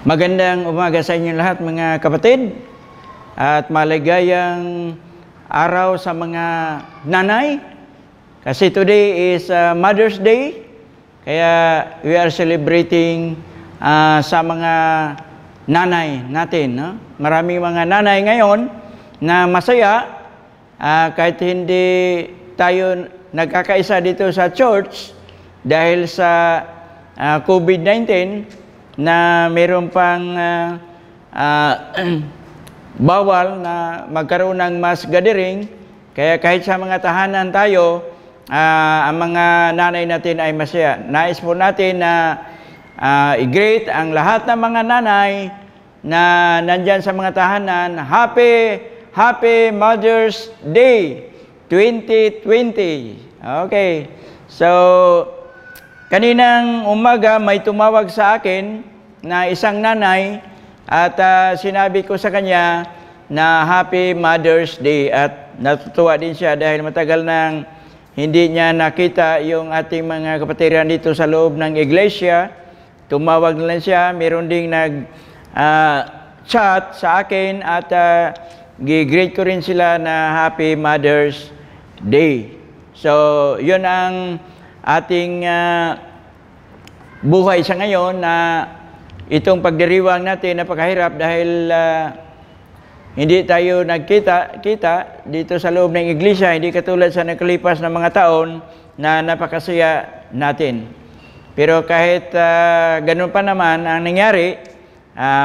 Magandang umaga sa inyo lahat mga kapatid at maligayang araw sa mga nanay kasi today is Mother's Day, kaya we are celebrating sa mga nanay natin. No? Maraming mga nanay ngayon na masaya kahit hindi tayo nagkakaisa dito sa church dahil sa COVID-19 na mayroon pang bawal na magkaroon ng mass gathering. Kaya kahit sa mga tahanan tayo, ang mga nanay natin ay masaya. Nais po natin na i-greet ang lahat ng mga nanay na nandyan sa mga tahanan. Happy Mother's Day 2020. Okay. So, kaninang umaga may tumawag sa akin na isang nanay at sinabi ko sa kanya na Happy Mother's Day at natutuwa din siya dahil matagal nang hindi niya nakita yung ating mga kapatiran dito sa loob ng iglesia. Tumawag na lang siya, meron ding chat sa akin at gi-greet ko rin sila na Happy Mother's Day. So, yun ang ating buhay sa ngayon na itong pagdiriwang natin napakahirap dahil hindi tayo nagkita dito sa loob ng iglesia, hindi katulad sa nakalipas na mga taon na napakasaya natin. Pero kahit ganun pa naman ang nangyari,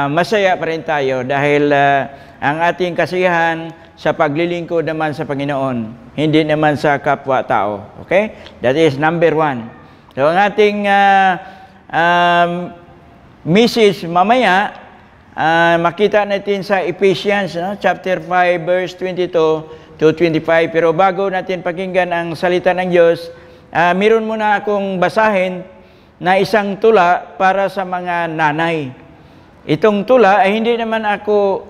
masaya pa rin tayo dahil ang ating kasiyahan sa paglilingkod naman sa Panginoon, hindi naman sa kapwa-tao. Okay? That is number one. So ang ating message mamaya, makita natin sa Ephesians, no? Chapter 5, verse 22 to 25. Pero bago natin pakinggan ang salita ng Diyos, meron muna akong basahin na isang tula para sa mga nanay. Itong tula ay hindi naman ako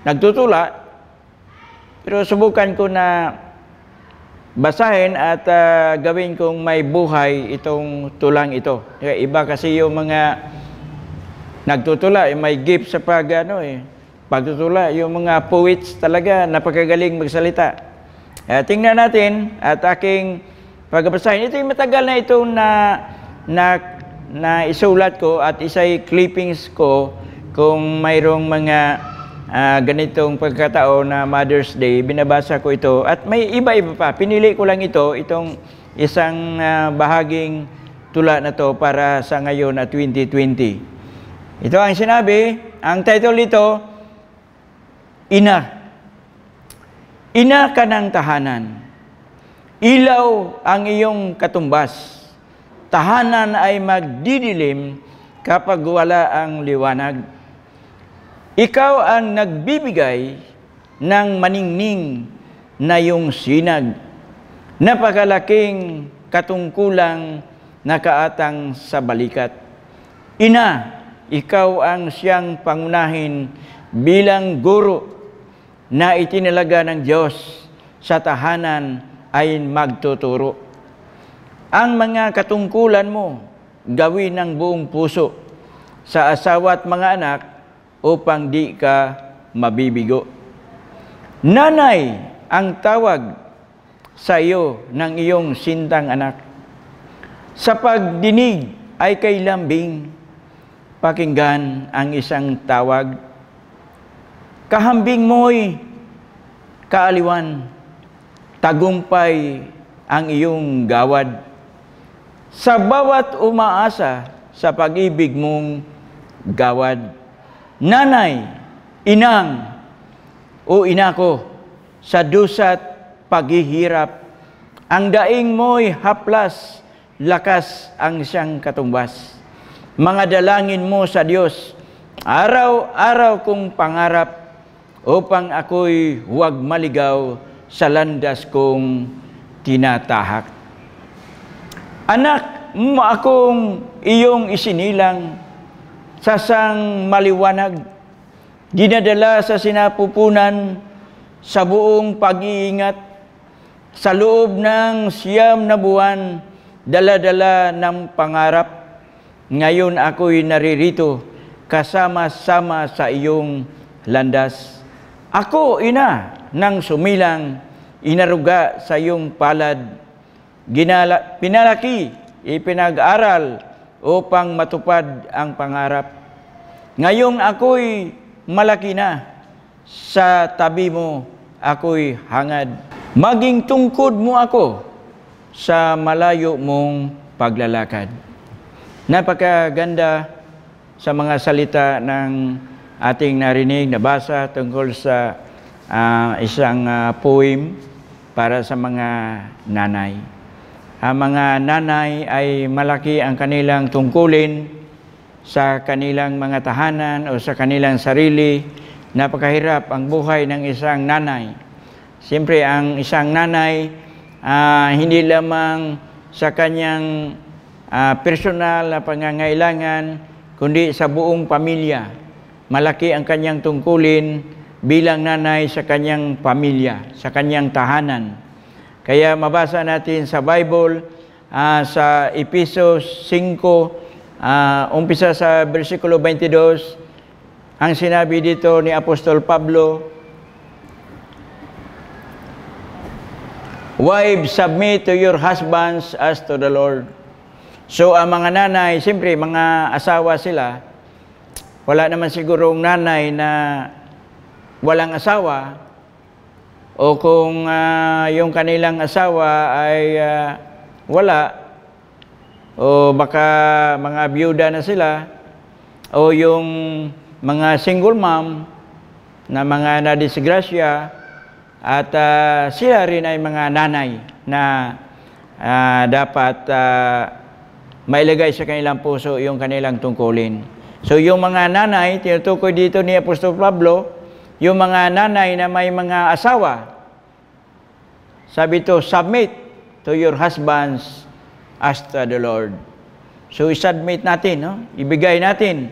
nagtutula, pero subukan ko na basahin at gawin kong may buhay itong tulang ito. Iba kasi yung mga nagtutula, may gift sa pagtutula. Yung mga poets talaga, napakagaling magsalita. Tingnan natin at aking pagbabasahin. Ito yung matagal na itong na isulat ko at isa'y clippings ko kung mayroong mga ganitong pagkataon na Mother's Day, binabasa ko ito at may iba-iba pa. Pinili ko lang itong isang bahaging tula na to para sa ngayon na 2020. Ito ang sinabi, ang title nito, Ina. Ina ka ng tahanan. Ilaw ang iyong katumbas. Tahanan ay magdidilim kapag wala ang liwanag. Ikaw ang nagbibigay ng maningning na iyong sinag. Napakalaking katungkulang nakaatang sa balikat. Ina, ikaw ang siyang pangunahin bilang guro na itinalaga ng Diyos sa tahanan ay magtuturo. Ang mga katungkulan mo, gawin ng buong puso sa asawa at mga anak upang di ka mabibigo. Nanay ang tawag sa iyo ng iyong sintang anak. Sa pagdinig ay kay lambing, pakinggan ang isang tawag. Kahambing mo'y kaaliwan, tagumpay ang iyong gawad. Sa bawat umaasa sa pag-ibig mong gawad. Nanay, inang, o ina ko, sa dusa't paghihirap, ang daing mo'y haplas, lakas ang siyang katumbas. Mga dalangin mo sa Diyos, araw-araw kong pangarap, upang ako'y huwag maligaw sa landas kong tinatahak. Anak mo akong iyong isinilang, sasang maliwanag, dinadala sa sinapupunan sa buong pag-iingat, sa loob ng 9 na buwan, dala-dala ng pangarap, ngayon ako'y naririto kasama-sama sa iyong landas. Ako, ina, nang sumilang, inaruga sa iyong palad, pinalaki, ipinag-aral upang matupad ang pangarap. Ngayong ako'y malaki na, sa tabi mo ako'y hangad. Maging tungkod mo ako sa malayo mong paglalakad. Napakaganda sa mga salita ng ating narinig, nabasa tungkol sa isang poem para sa mga nanay. Ang mga nanay ay malaki ang kanilang tungkulin sa kanilang mga tahanan o sa kanilang sarili. Napakahirap ang buhay ng isang nanay. Siyempre, ang isang nanay, hindi lamang sa kanyang personal na pangangailangan, kundi sa buong pamilya. Malaki ang kanyang tungkulin bilang nanay sa kanyang pamilya, sa kanyang tahanan. Kaya mabasa natin sa Bible, sa Efesos 5, umpisa sa versikulo 22, ang sinabi dito ni Apostol Pablo, "Wives, submit to your husbands as to the Lord." So, ang mga nanay, siyempre, mga asawa sila, wala naman sigurong nanay na walang asawa, o kung yung kanilang asawa ay wala, o baka mga byuda na sila, o yung mga single mom na mga nadisgrasya, at sila rin ay mga nanay na dapat mailagay sa kanilang puso yung kanilang tungkulin. So yung mga nanay, tinutukoy dito ni Apostol Pablo, yung mga nanay na may mga asawa, sabi to, submit to your husbands as to the Lord. So i-submit natin, no? Ibigay natin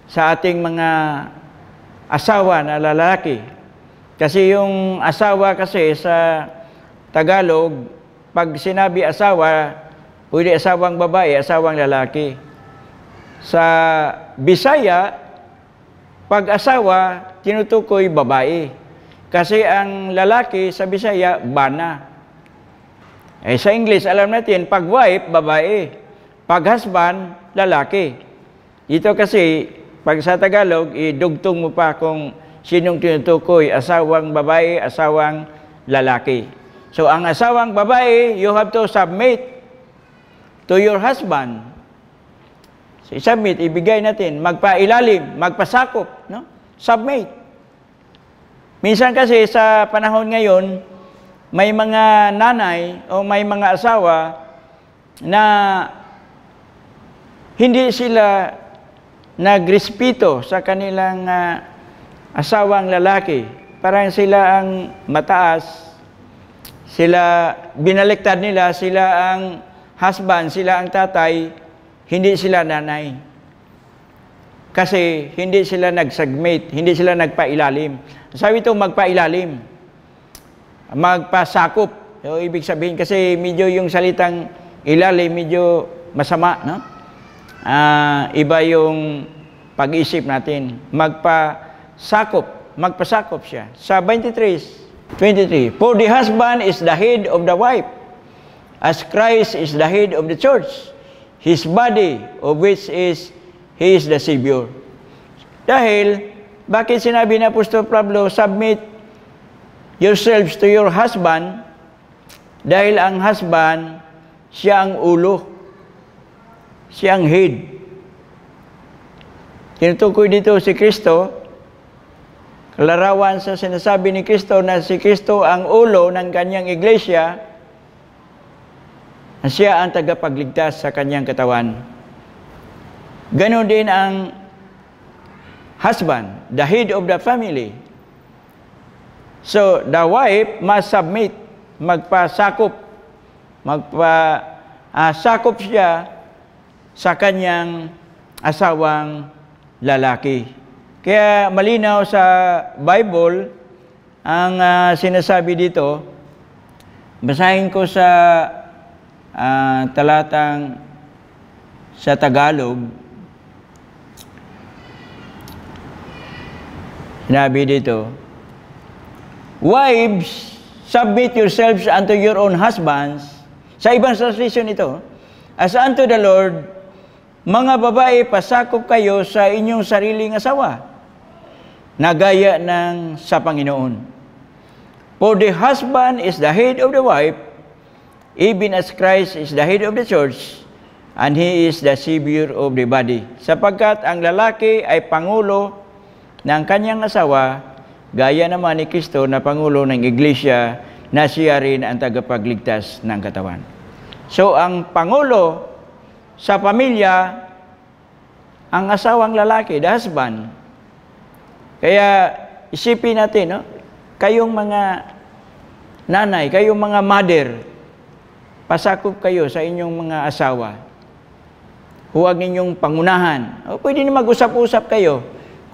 sa ating mga asawa na lalaki. Kasi yung asawa kasi sa Tagalog, pag sinabi asawa, pwede asawang babae, asawang lalaki. Sa Bisaya, pag asawa, tinutukoy babae. Kasi ang lalaki sa Bisaya, bana. Sa English, alam natin, pag wife, babae. Pag husband, lalaki. Ito kasi, pag sa Tagalog, idugtong mo pa kung sinong tinutukoy, asawang babae, asawang lalaki. So, ang asawang babae, you have to submit to your husband. So, submit, ibigay natin, magpailalim, magpasakop, no? Submit. Minsan kasi sa panahon ngayon, may mga nanay o may mga asawa na hindi sila nagrespeto sa kanilang asawang lalaki. Parang sila ang mataas, sila binaliktad nila, sila ang husband, sila ang tatay, hindi sila nanay. Kasi hindi sila nag-submit, hindi sila nagpailalim. Sabi ito, magpailalim. Magpasakop. So, ibig sabihin, kasi medyo yung salitang ilalim, medyo masama, no? Iba yung pag-isip natin. Magpasakop siya. Sa 23, "For the husband is the head of the wife, as Christ is the head of the church, his body, of which he is the Savior." Dahil, bakit sinabi ni Apostol Pablo, submit yourselves to your husband? Dahil ang husband, siya ang ulo. Siya ang head. Tinutukoy dito si Kristo, larawan sa sinasabi ni Kristo na si Kristo ang ulo ng kanyang iglesia, na siya ang tagapagligtas sa kanyang katawan. Ganon din ang husband, the head of the family. So, the wife must submit, magpasakop siya sa kanyang asawang lalaki. Kaya malinaw sa Bible ang sinasabi dito. Basahin ko sa talatang sa Tagalog, sinabi dito, wives, submit yourselves unto your own husbands. Sa ibang translation ito, as unto the Lord, mga babae, pasakop kayo sa inyong sariling asawa, na gaya ng sa Panginoon. For the husband is the head of the wife, even as Christ is the head of the church, and He is the Savior of the body. Sapagkat ang lalaki ay pangulo ng kanyang asawa, gaya naman ni Kristo na pangulo ng iglesia, na siya rin ang tagapagligtas ng katawan. So, ang pangulo sa pamilya, ang asawang lalaki, the husband. Kaya, isipin natin, no? Kayong mga nanay, kayong mga mother, pasakop kayo sa inyong mga asawa. Huwag ninyong pangunahan. O, pwede na mag-usap-usap kayo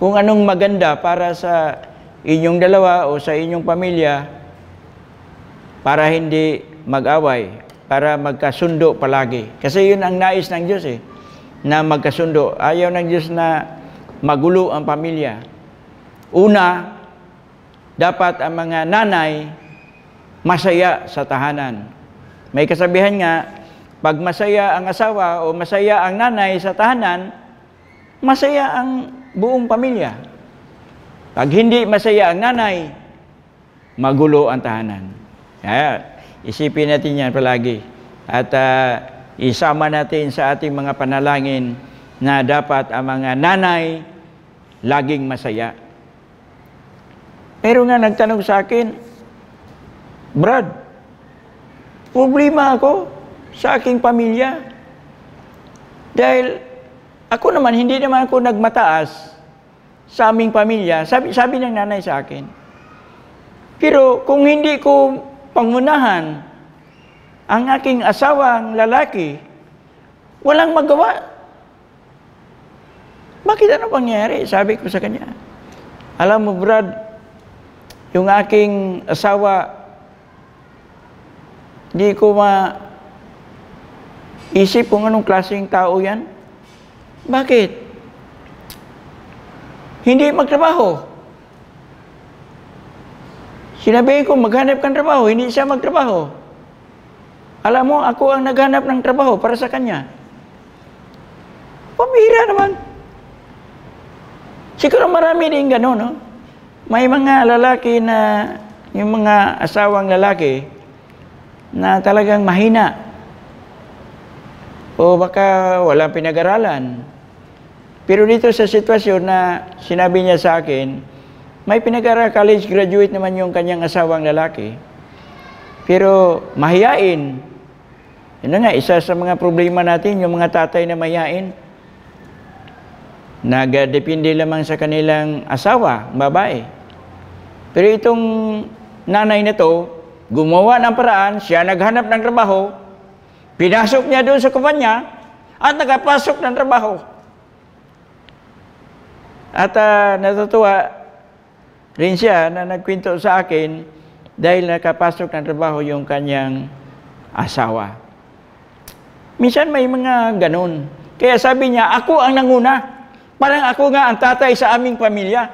kung anong maganda para sa inyong dalawa o sa inyong pamilya para hindi mag-away, para magkasundo palagi. Kasi yun ang nais ng Diyos na magkasundo. Ayaw ng Diyos na magulo ang pamilya. Una, dapat ang mga nanay masaya sa tahanan. May kasabihan nga, pag masaya ang asawa o masaya ang nanay sa tahanan, masaya ang buong pamilya. Pag hindi masaya ang nanay, magulo ang tahanan. Kaya, isipin natin yan palagi. At isama natin sa ating mga panalangin na dapat ang mga nanay laging masaya. Pero nga nagtanong sa akin, Brad, problema ako sa aking pamilya. Dahil ako naman, hindi naman ako nagmataas sa aming pamilya. Sabi ng nanay sa akin. Pero kung hindi ko pangunahan ang aking asawang lalaki, walang magawa. Bakit ano pangyayari? Sabi ko sa kanya. Alam mo, Brad, yung aking asawa, di ko isip kung anong klaseng tao yan. Bakit? Hindi magtrabaho. Sinabihin ko, maghanap kang trabaho, hindi siya magtrabaho. Alam mo, ako ang naghanap ng trabaho para sa kanya. Pamihira naman. Siguro marami din gano'n, no? May mga lalaki na, yung mga asawang lalaki, na talagang mahina. O baka walang pinag-aralan. Pero dito sa sitwasyon na sinabi niya sa akin, may pinag-aral, college graduate naman yung kanyang asawang lalaki. Pero mahiyain. Yun na nga, isa sa mga problema natin, yung mga tatay na mahiyain. Nagdepende lamang sa kanilang asawa, babae. Pero itong nanay na to, gumawa ng paraan, siya naghanap ng trabaho, pinasok niya doon sa kumpanya, at nakapasok ng trabaho. At natutuwa rin siya na nagkwento sa akin dahil nakapasok ng trabaho yung kanyang asawa. Minsan may mga ganun. Kaya sabi niya, ako ang nanguna. Parang ako nga ang tatay sa aming pamilya.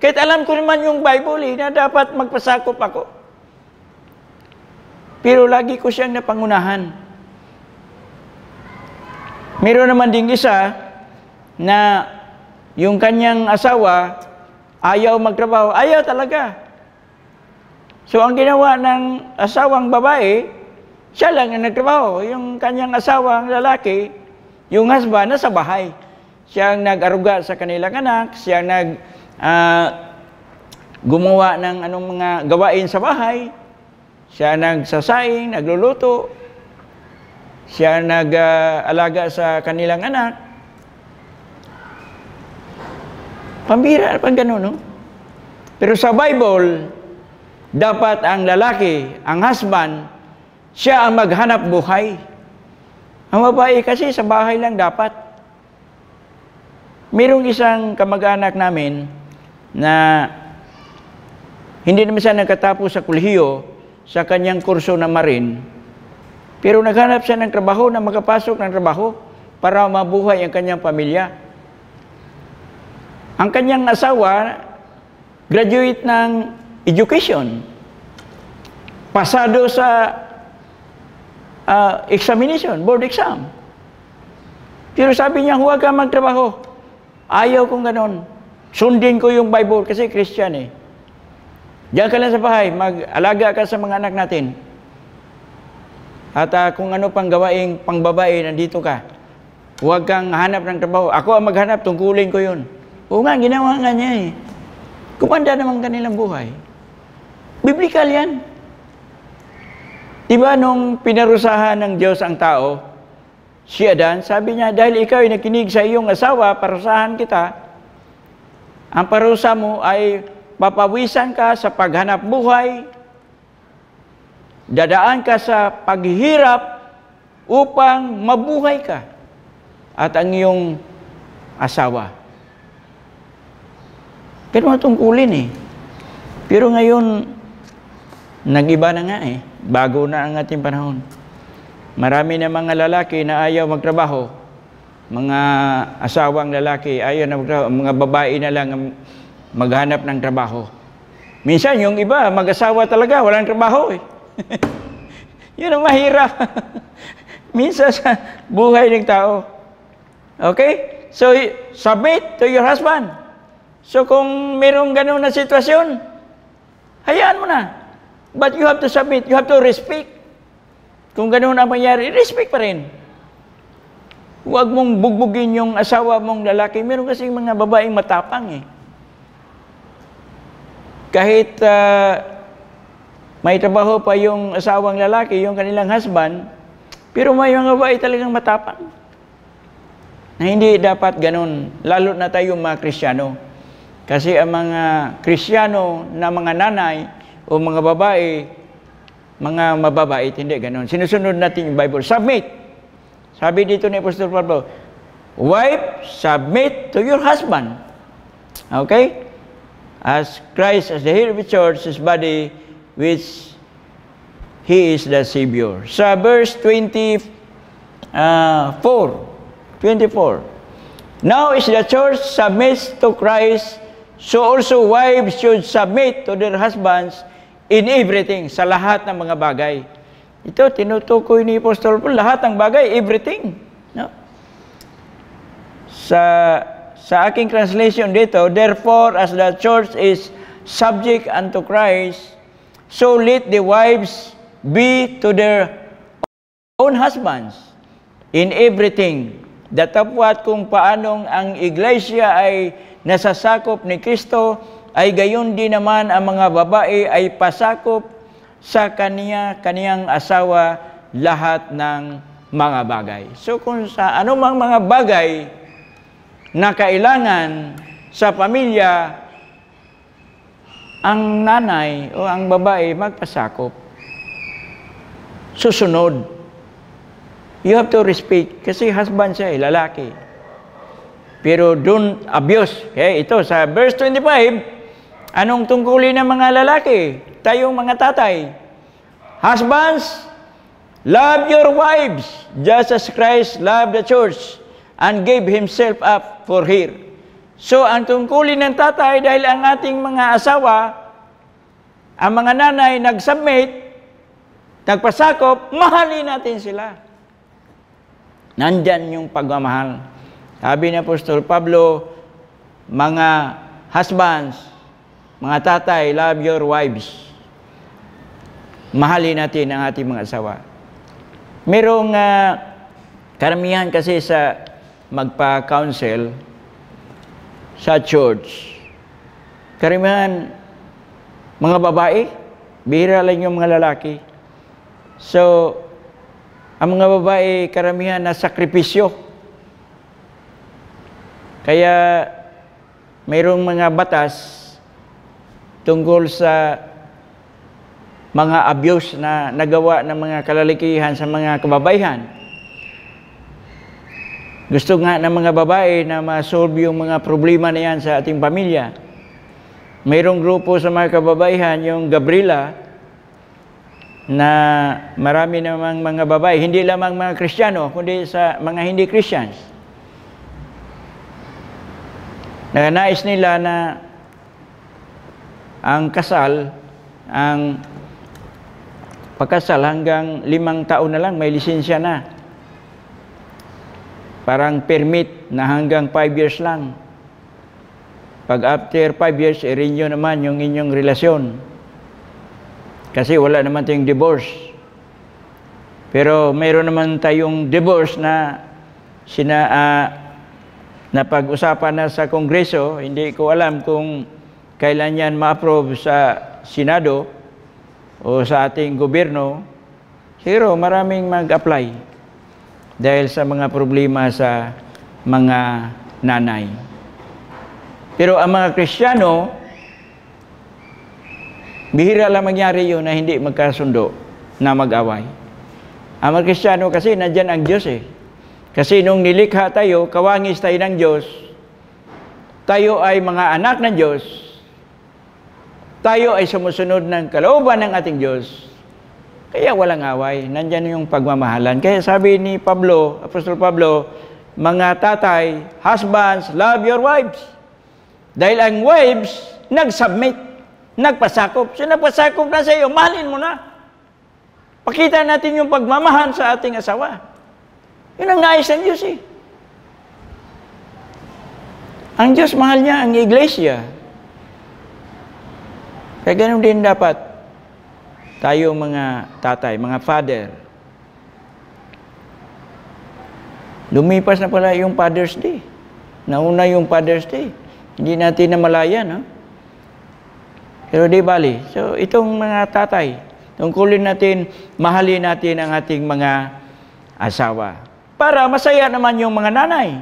Kahit alam ko naman yung Bible na dapat magpasakop ako. Pero lagi ko siyang napangunahan. Meron naman ding isa na yung kanyang asawa ayaw magtrabaho. Ayaw talaga. So ang ginawa ng asawang babae, siya lang ang nagtrabaho. Yung kanyang asawang lalaki, yung husband, nasa bahay. Siya ang nag-aruga sa kanilang anak, siya ang gumawa ng anong mga gawain sa bahay, siya nagsasaing, nagluluto, siya nag-alaga sa kanilang anak. Pambira, pang gano'n, no? Pero sa Bible, dapat ang lalaki, ang husband, siya ang maghanap buhay. Ang babae kasi sa bahay lang dapat. Merong isang kamag-anak namin na hindi naman siya nagkatapos sa kolehiyo sa kanyang kurso na Marine, pero naghanap siya ng trabaho na makapasok ng trabaho. para mabuhay ang kanyang pamilya. Ang kanyang asawa, graduate ng education. Pasado sa examination, board exam. Pero sabi niya, huwag ka magtrabaho. Ayaw kong ganon. Sundin ko yung Bible kasi Christian eh. Diyan ka lang sa bahay, mag-alaga ka sa mga anak natin. At kung ano pang gawaing pangbabae, nandito ka. Huwag kang hanap ng trabaho. Ako ang maghanap, tungkulin ko yun. Oo nga, ginawa nga niya eh. Kumanda naman kanilang buhay. Biblical yan. Diba nung pinarusahan ng Diyos ang tao, si Adan, sabi niya, dahil ikaw ay nakinig sa iyong asawa, parusahan kita. Ang parusa mo ay papawisan ka sa paghanap buhay, dadaan ka sa paghihirap upang mabuhay ka at ang iyong asawa. Pero matungkulin eh. Pero ngayon, nag-iba na nga eh. Bago na ang ating panahon. Marami na mga lalaki na ayaw magtrabaho. Mga asawang lalaki ayaw na magtrabaho. Mga babae na lang maghanap ng trabaho. Minsan yung iba, mag-asawa talaga, walang trabaho eh. Yun ang mahirap. Minsan sa buhay ng tao. Okay? So, submit to your husband. So, kung mayroong ganun na sitwasyon, hayaan mo na. But you have to submit. You have to respect. Kung ganun ang mangyari, respect pa rin. Huwag mong bugbugin yung asawa mong lalaki. Meron kasi mga babaeng matapang eh. Kahit may trabaho pa yung asawang lalaki, yung kanilang husband, pero may mga babae talagang matapang. Na hindi dapat ganun. Lalo na tayong mga Kristiyano. Kasi ang mga Kristiyano na mga nanay o mga babae, mga mababait, hindi ganun. Sinusunod natin yung Bible. Submit. Sabi dito ni Apostol Pablo, wife, submit to your husband. Okay? As Christ, as the head of the church, his body, which he is the Savior. Sa verse 24. Now is the church submits to Christ, so also wives should submit to their husbands in everything, sa lahat ng mga bagay. Ito, tinutukoy ni Apostol Paul, lahat ng bagay, everything. No? Sa aking translation dito, therefore, as the church is subject unto Christ, so let the wives be to their own husbands in everything. Datapwat kung paanong ang iglesia ay nasasakop ni Kristo, ay gayon din naman ang mga babae ay pasakop sa kaniyang asawa lahat ng mga bagay. So kung sa anumang mga bagay na kailangan sa pamilya, ang nanay o ang babae magpasakop. Susunod. You have to respect kasi husband siya, lalaki. Pero don't abuse. Okay, ito sa verse 25, anong tungkulin ng mga lalaki? Tayong mga tatay. Husbands, love your wives, just as Christ loved the church and gave himself up for her. So, ang tungkulin ng tatay, dahil ang ating mga asawa, ang mga nanay nag-submit, nagpasakop, mahalin natin sila. Nandyan yung pagmamahal. Sabi ni Apostol Pablo, mga husbands, mga tatay, love your wives. Mahalin natin ang ating mga asawa. Merong karamihan kasi sa magpa-counsel sa church. Karamihan, mga babae, bihira lang yung mga lalaki. So, ang mga babae, karamihan na sakripisyo. Kaya, mayroong mga batas tungkol sa mga abuse na nagawa ng mga kalalikihan sa mga kababaihan. Gusto nga ng mga babae na ma-solve yung mga problema na yan sa ating pamilya. Mayroong grupo sa mga kababaihan, yung Gabriela, na marami namang mga babae, hindi lamang mga Kristiyano, kundi sa mga hindi Christians, na nais nila na ang kasal, ang pagkasal hanggang 5 taon na lang, may lisensya na. Parang permit na hanggang 5 years lang. Pag after 5 years, i-renew naman yung inyong relasyon. Kasi wala naman tayong divorce. Pero mayroon naman tayong divorce na pag-usapan na sa Kongreso. Hindi ko alam kung kailan yan ma-approve sa Senado o sa ating gobyerno. Siguro maraming mag-apply dahil sa mga problema sa mga nanay. Pero ang mga Kristiyano, bihira lang mangyari yun na hindi magkasundo, na mag-away. Ang mga Kristiyano kasi nandyan ang Diyos eh. Kasi nung nilikha tayo, kawangis tayo ng Diyos, tayo ay mga anak ng Diyos, tayo ay sumusunod ng kalooban ng ating Diyos, kaya walang away. Nandyan yung pagmamahalan. Kaya sabi ni Pablo, Apostol Pablo, mga tatay, husbands, love your wives. Dahil ang wives, nag-submit, nagpasakop. So napasakop na sa iyo, mahalin mo na. Pakita natin yung pagmamahal sa ating asawa. Yun ang nais ng Diyos eh. Ang Diyos, mahal niya ang iglesia. Kaya ganun din dapat tayo mga tatay, mga father. Lumipas na pala yung Father's Day. Nauna yung Father's Day. Hindi natin namalayan, no? Pero di bali. So, itong mga tatay, tungkulin natin, mahalin natin ang ating mga asawa. Para masaya naman yung mga nanay.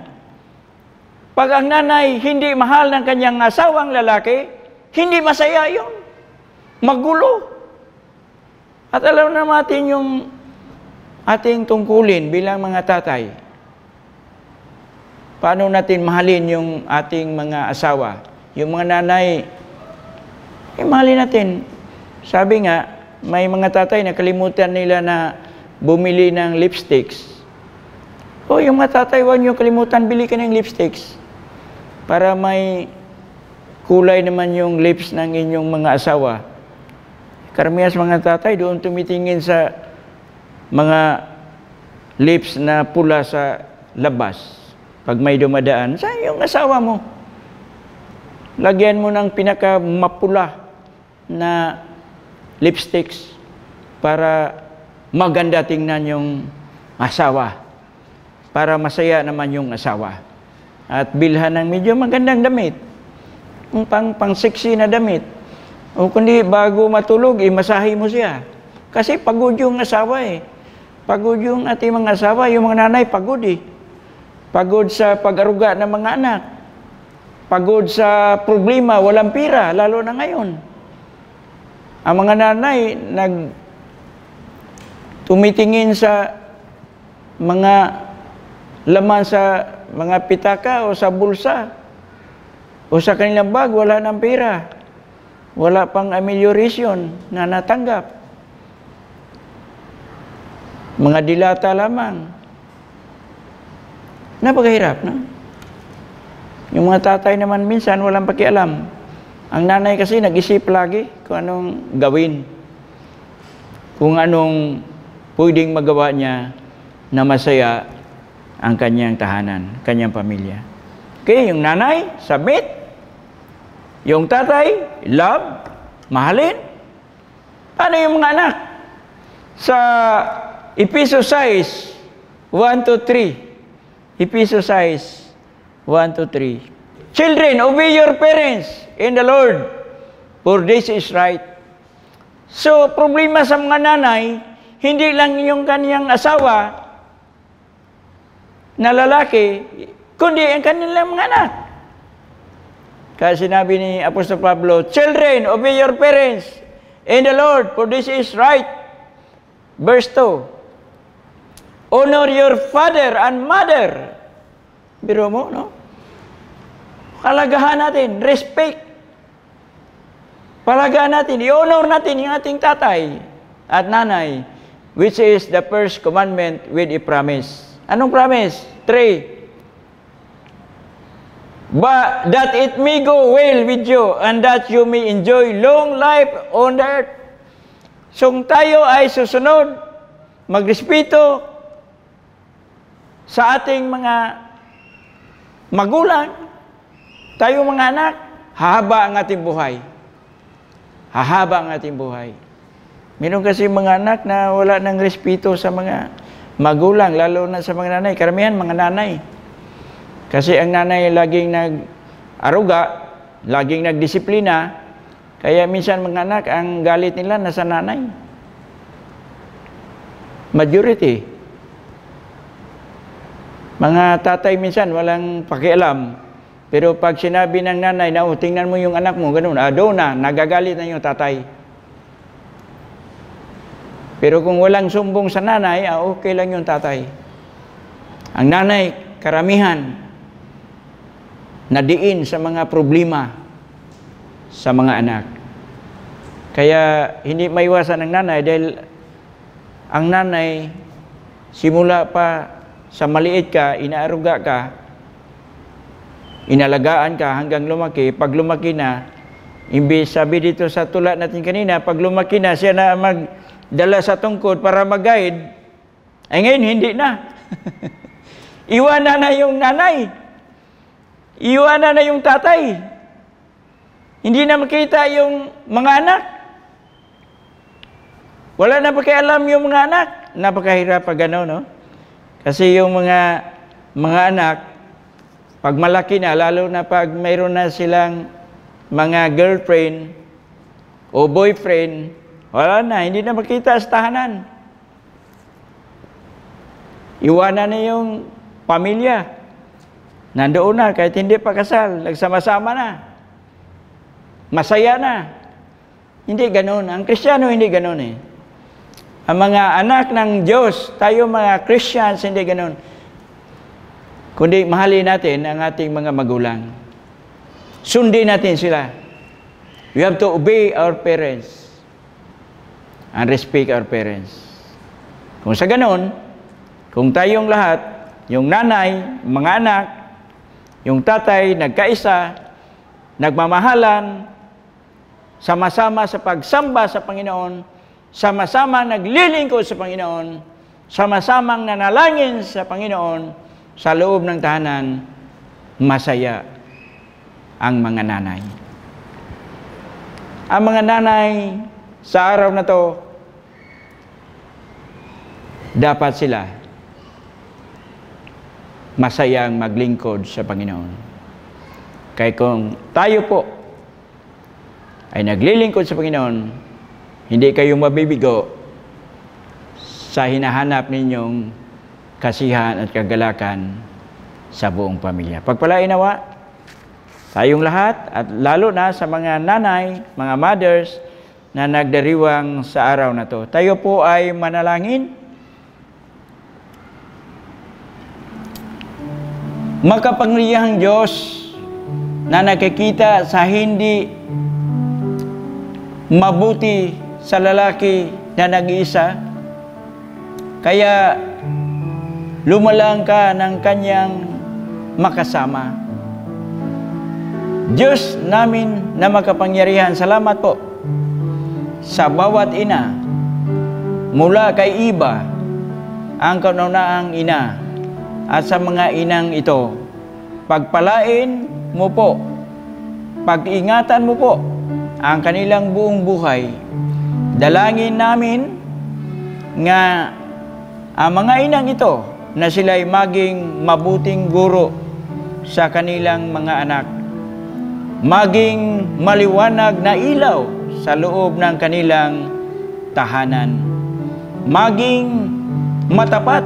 Pag ang nanay hindi mahal ng kanyang asawang lalaki, hindi masaya yun. Magulo. At alam natin yung ating tungkulin bilang mga tatay. Paano natin mahalin yung ating mga asawa? Yung mga nanay, mahalin natin. Sabi nga, may mga tatay na kalimutan nila na bumili ng lipsticks. O yung mga tatay, huwag nyo kalimutan, bili ka ng lipsticks. Para may kulay naman yung lips ng inyong mga asawa. Karamihan sa mga tatay, doon tumitingin sa mga lips na pula sa labas. Pag may dumadaan, saan yung asawa mo? Lagyan mo ng pinakamapula na lipsticks para maganda tingnan yung asawa. Para masaya naman yung asawa. At bilhan ng medyo magandang damit. Yung pang-sexy na damit. O kundi bago matulog, masahe mo siya. Kasi pagod yung asawa eh. Pagod yung ating mga asawa, yung mga nanay pagod eh. Pagod sa pag-aruga ng mga anak. Pagod sa problema, walang pira, lalo na ngayon. Ang mga nanay tumitingin sa mga laman sa mga pitaka o sa bulsa o sa kanilang bag, wala ng pira. Wala pang amelioration na natanggap. Mga dilata lamang. Napakahirap, no? Yung mga tatay naman minsan walang pakialam. Ang nanay kasi nag-isip lagi kung anong gawin. Kung anong pwedeng magawa niya na masaya ang kanyang tahanan, kanyang pamilya. Okay, yung nanay, submit. Yung tatay, love, mahalin. Ano yung mga anak? Sa Ephesians 6, 1-3. Ephesians 6, 1-3. Children, obey your parents in the Lord, for this is right. So, problema sa mga nanay, hindi lang yung kanyang asawa na lalaki, kundi ang kanilang mga anak. Kaya sinabi ni Apostol Pablo, children, obey your parents in the Lord, for this is right. Verse 2. Honor your father and mother. Biro mo, no? Palagahan natin, respect. Palagahan natin, i-honor natin yung ating tatay. at nanay, which is the first commandment with a promise. Anong promise? 3. But that it may go well with you and that you may enjoy long life on the earth. So kung tayo ay susunod, magrespeto sa ating mga magulang, tayo mga anak, hahaba ang ating buhay. Hahaba ang ating buhay. Meron kasi mga anak na wala ng respeto sa mga magulang, lalo na sa mga nanay. Karamihan mga nanay. Kasi ang nanay laging nag-aruga, laging nagdisiplina, kaya minsan mga anak, ang galit nila nasa nanay. Majority. Mga tatay minsan walang pakialam. Pero pag sinabi ng nanay na, oh, tingnan mo yung anak mo, ganun, doon na, nagagalit na yung tatay. Pero kung walang sumbong sa nanay, okay lang yung tatay. Ang nanay, karamihan, nadiin sa mga problema sa mga anak. Kaya hindi maiwasan ng nanay dahil ang nanay, simula pa sa maliit ka, inaaruga ka, inalagaan ka hanggang lumaki. Pag lumaki na, imbis sabi dito sa tula natin kanina, pag lumaki na, siya na magdala sa tungkod para mag-guide. Ay ngayon, hindi na. Iwanan na yung nanay. Iwanan na yung tatay. Hindi na makita yung mga anak. Wala na pakialam yung mga anak. Napakahirap pag gano'n, no? Kasi yung mga anak, pag malaki na, lalo na pag mayroon na silang mga girlfriend o boyfriend, wala na, hindi na makita sa tahanan. Iwanan na yung pamilya. Nandoon na, kahit hindi pa kasal, nagsama-sama na. Masaya na. Hindi ganoon. Ang Kristiyano hindi ganoon eh. Ang mga anak ng Diyos, tayo mga Christians, hindi ganoon. Kundi mahalin natin ang ating mga magulang. Sundin natin sila. We have to obey our parents and respect our parents. Kung sa ganoon, kung tayong lahat, yung nanay, mga anak, yung tatay, nagkaisa, nagmamahalan, sama-sama sa pagsamba sa Panginoon, sama-sama naglilingkod sa Panginoon, sama-samang nanalangin sa Panginoon, sa loob ng tahanan, masaya ang mga nanay. Ang mga nanay sa araw na to, dapat sila masayang maglingkod sa Panginoon. Kaya kung tayo po ay naglilingkod sa Panginoon, hindi kayo mabibigo sa hinahanap ninyong kasiyahan at kagalakan sa buong pamilya. Pagpalain nawa tayong lahat at lalo na sa mga nanay, mga mothers na nagdiriwang sa araw na to. Tayo po ay manalangin. Makapangyarihang Diyos na nakikita sa hindi mabuti sa lalaki na nag-iisa, kaya lumalang ka ng kanyang makasama. Diyos namin na makapangyarihan, salamat po sa bawat ina, mula kay Iba, ang kaunaang ina, at sa mga inang ito, pagpalain mo po, pag-ingatan mo po ang kanilang buong buhay. Dalangin namin nga ang mga inang ito na sila'y maging mabuting guro sa kanilang mga anak, maging maliwanag na ilaw sa loob ng kanilang tahanan, maging matapat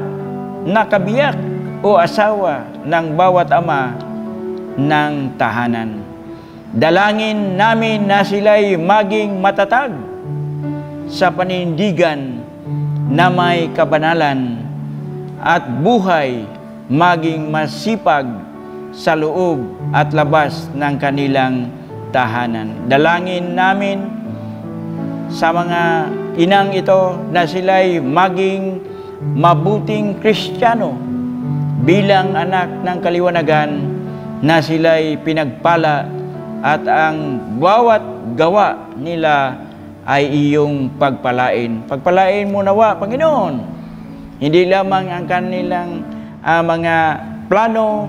na kabiyak o asawa ng bawat ama ng tahanan. Dalangin namin na sila'y maging matatag sa panindigan na may kabanalan at buhay, maging masipag sa loob at labas ng kanilang tahanan. Dalangin namin sa mga inang ito na sila'y maging mabuting Kristiyano bilang anak ng kaliwanagan, na sila'y pinagpala at ang bawat gawa nila ay iyong pagpalain. Pagpalain mo nawa, Panginoon, hindi lamang ang kanilang mga plano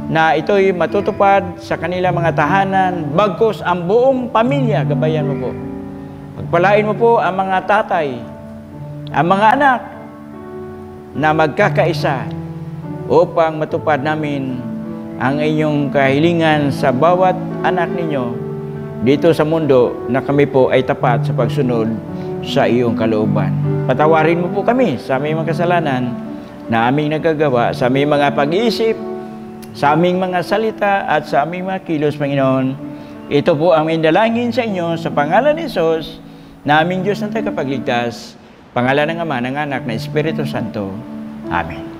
na ito'y matutupad sa kanilang mga tahanan, bagkus ang buong pamilya, gabayan mo po. Pagpalain mo po ang mga tatay, ang mga anak, na magkakaisa upang matupad namin ang inyong kahilingan sa bawat anak ninyo dito sa mundo, na kami po ay tapat sa pagsunod sa iyong kalooban. Patawarin mo po kami sa aming mga kasalanan na aming nagagawa, sa aming mga pag-iisip, sa aming mga salita at sa aming mga kilos, Panginoon. Ito po ang indalangin sa inyo sa pangalan ni Jesus, na aming Diyos na tagapagligtas, pangalan ng Ama, ng Anak, ng Espiritu Santo. Amen.